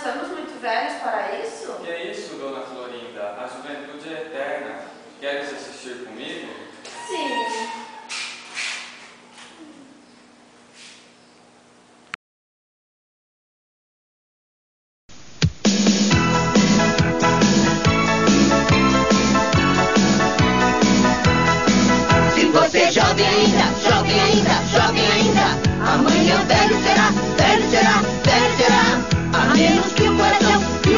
estamos muito velhos para isso? Que é isso, dona Florinda? A juventude é eterna. Queres assistir comigo? Sim. Se você é jovem ainda, jovem ainda, jovem ainda, amanhã velho será, velho será, velho será. A menos que o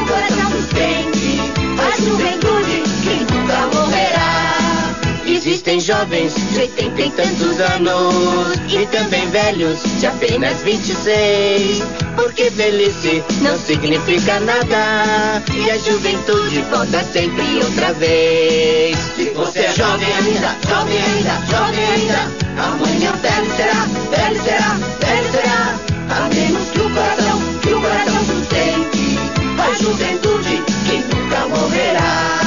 coração sustente a juventude que nunca morrerá. Existem jovens de 80 e tantos anos e também velhos de apenas 26. Porque velhice não significa nada e a juventude volta sempre outra vez. Se você é jovem ainda, jovem ainda, jovem ainda, amanhã velho será, velho será, velho será. A menos que o coração sustente a juventude que nunca morrerá.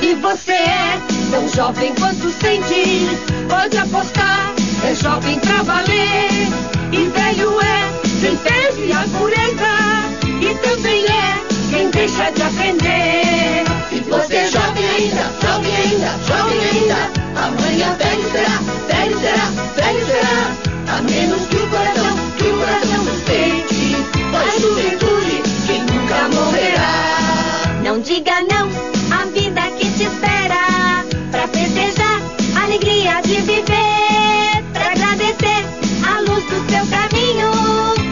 E você é tão jovem quanto sente, pode apostar, é jovem pra valer. E velho é quem perde a pureza e também é quem deixa de aprender. Se você é jovem ainda, jovem ainda, jovem ainda, amanhã velho será, velho será, velho será. A menos que o coração sustente a juventude que nunca morrerá. Não diga não à vida que te espera, pra festejar a alegria de viver, pra agradecer a luz do seu caminho,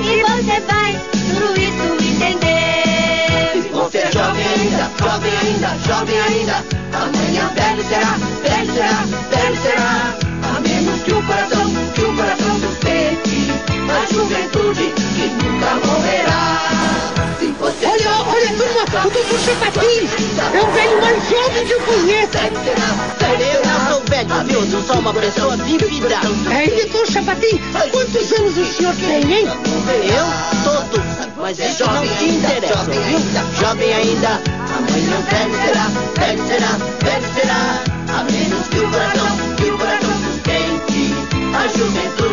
e você vai tudo isso entender. Se você é jovem ainda, jovem ainda, jovem ainda, amanhã velho será, velho será, velho será. A menos que o coração sustente a juventude que nunca morrerá. Se você Olha, turma, o doutor Chapatin é o velho mais jovem que eu conheço. Eu não sou velho, viu? Eu sou uma pessoa vivida. Doutor Chapatin, quantos anos o senhor tem, hein? Eu? Todos. Mas isso não te interessa, viu? Jovem ainda, amanhã velho será, velho será, velho será. A menos que o coração sustente a juventude